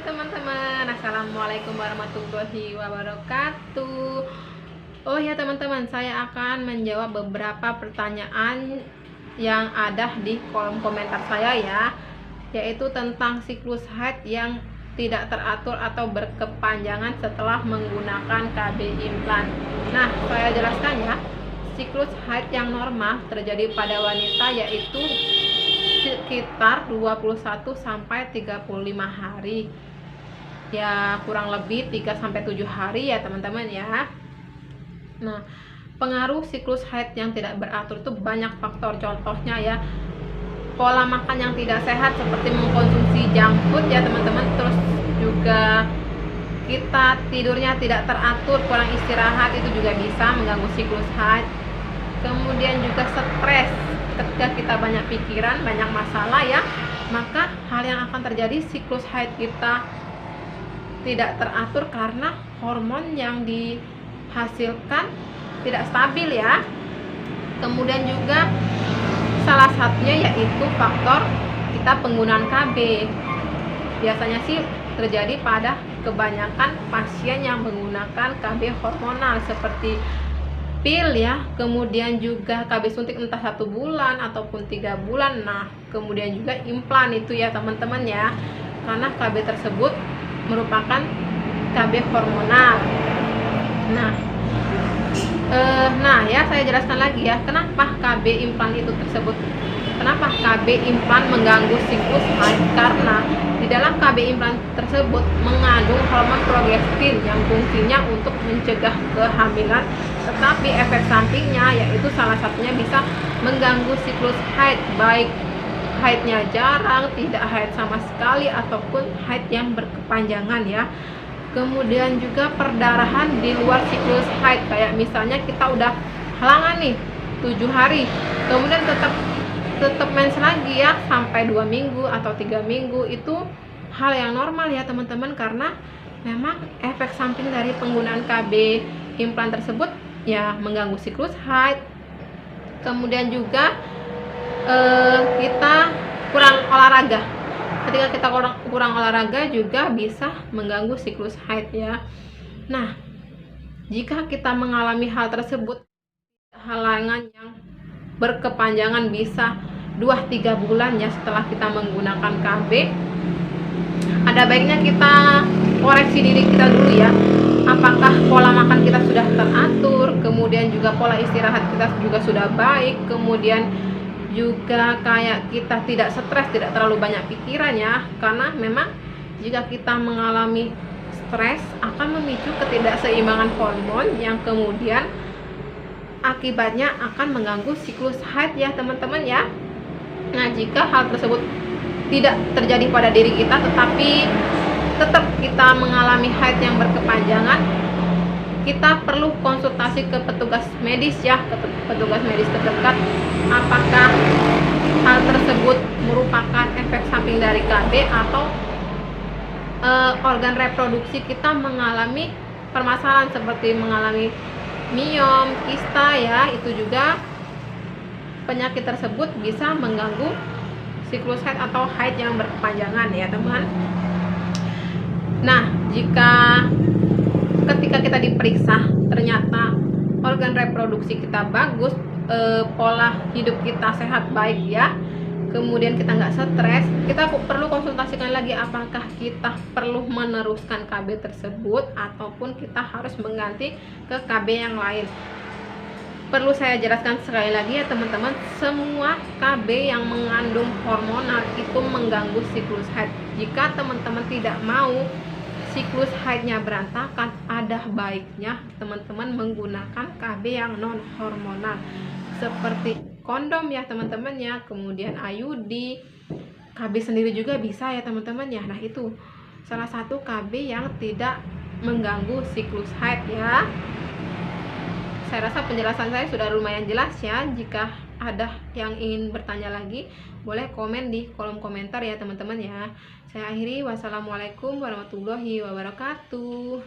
teman-teman, assalamualaikum warahmatullahi wabarakatuh. Oh ya teman-teman, saya akan menjawab beberapa pertanyaan yang ada di kolom komentar saya ya, yaitu tentang siklus haid yang tidak teratur atau berkepanjangan setelah menggunakan KB implan. Nah, saya jelaskan ya. Siklus haid yang normal terjadi pada wanita yaitu sekitar 21 sampai 35 hari. Ya, kurang lebih 3 sampai 7 hari ya teman-teman ya. Nah, pengaruh siklus haid yang tidak beratur itu banyak faktor. Contohnya ya, pola makan yang tidak sehat seperti mengkonsumsi junk food ya teman-teman. Terus juga kita tidurnya tidak teratur, kurang istirahat, itu juga bisa mengganggu siklus haid. Kemudian juga stres, ketika kita banyak pikiran, banyak masalah ya, maka hal yang akan terjadi siklus haid kita tidak teratur karena hormon yang dihasilkan tidak stabil ya. Kemudian juga salah satunya yaitu faktor kita penggunaan KB. Biasanya sih terjadi pada kebanyakan pasien yang menggunakan KB hormonal seperti pil ya, kemudian juga KB suntik entah 1 bulan ataupun 3 bulan. Nah, kemudian juga implan itu ya teman-teman ya, karena KB tersebut merupakan KB hormonal. Nah ya, saya jelaskan lagi ya, kenapa KB implan itu tersebut, kenapa KB implan mengganggu siklus haid. Karena di dalam KB implan tersebut mengandung hormon progestin yang fungsinya untuk mencegah kehamilan, tetapi efek sampingnya yaitu salah satunya bisa mengganggu siklus haid, baik haidnya jarang, tidak haid sama sekali, ataupun haid yang berkepanjangan ya. Kemudian juga perdarahan di luar siklus haid, kayak misalnya kita udah halangan nih 7 hari, kemudian tetap mens lagi ya sampai 2 minggu atau 3 minggu, itu hal yang normal ya teman-teman, karena memang efek samping dari penggunaan KB implan tersebut ya mengganggu siklus haid. Kemudian juga kita kurang olahraga, ketika kita kurang olahraga juga bisa mengganggu siklus haid ya. Nah, jika kita mengalami hal tersebut, halangan yang berkepanjangan bisa 2-3 bulan ya setelah kita menggunakan KB, ada baiknya kita koreksi diri kita dulu ya, apakah pola makan kita sudah teratur, kemudian juga pola istirahat kita juga sudah baik, kemudian juga kayak kita tidak stres, tidak terlalu banyak pikiran ya, karena memang jika kita mengalami stres akan memicu ketidakseimbangan hormon yang kemudian akibatnya akan mengganggu siklus haid ya teman-teman ya. Nah, jika hal tersebut tidak terjadi pada diri kita tetapi tetap kita mengalami haid yang berkepanjangan, kita perlu konsultasi ke petugas medis ya, ke petugas medis terdekat, apakah hal tersebut merupakan efek samping dari KB atau organ reproduksi kita mengalami permasalahan seperti mengalami miom, kista ya. Itu juga penyakit tersebut bisa mengganggu siklus haid atau haid yang berkepanjangan ya teman. Nah, jika ketika kita diperiksa ternyata organ reproduksi kita bagus, pola hidup kita sehat baik ya, kemudian kita nggak stres, kita perlu konsultasikan lagi apakah kita perlu meneruskan KB tersebut ataupun kita harus mengganti ke KB yang lain. Perlu saya jelaskan sekali lagi ya teman-teman, semua KB yang mengandung hormonal itu mengganggu siklus haid. Jika teman-teman tidak mau siklus haidnya berantakan, ada baiknya teman-teman menggunakan KB yang non hormonal seperti kondom ya teman-teman ya, kemudian IUD, KB sendiri juga bisa ya teman-teman ya. Nah, itu salah satu KB yang tidak mengganggu siklus haid ya. Saya rasa penjelasan saya sudah lumayan jelas ya. Jika ada yang ingin bertanya lagi, boleh komen di kolom komentar ya teman-teman ya. Saya akhiri, wassalamualaikum warahmatullahi wabarakatuh.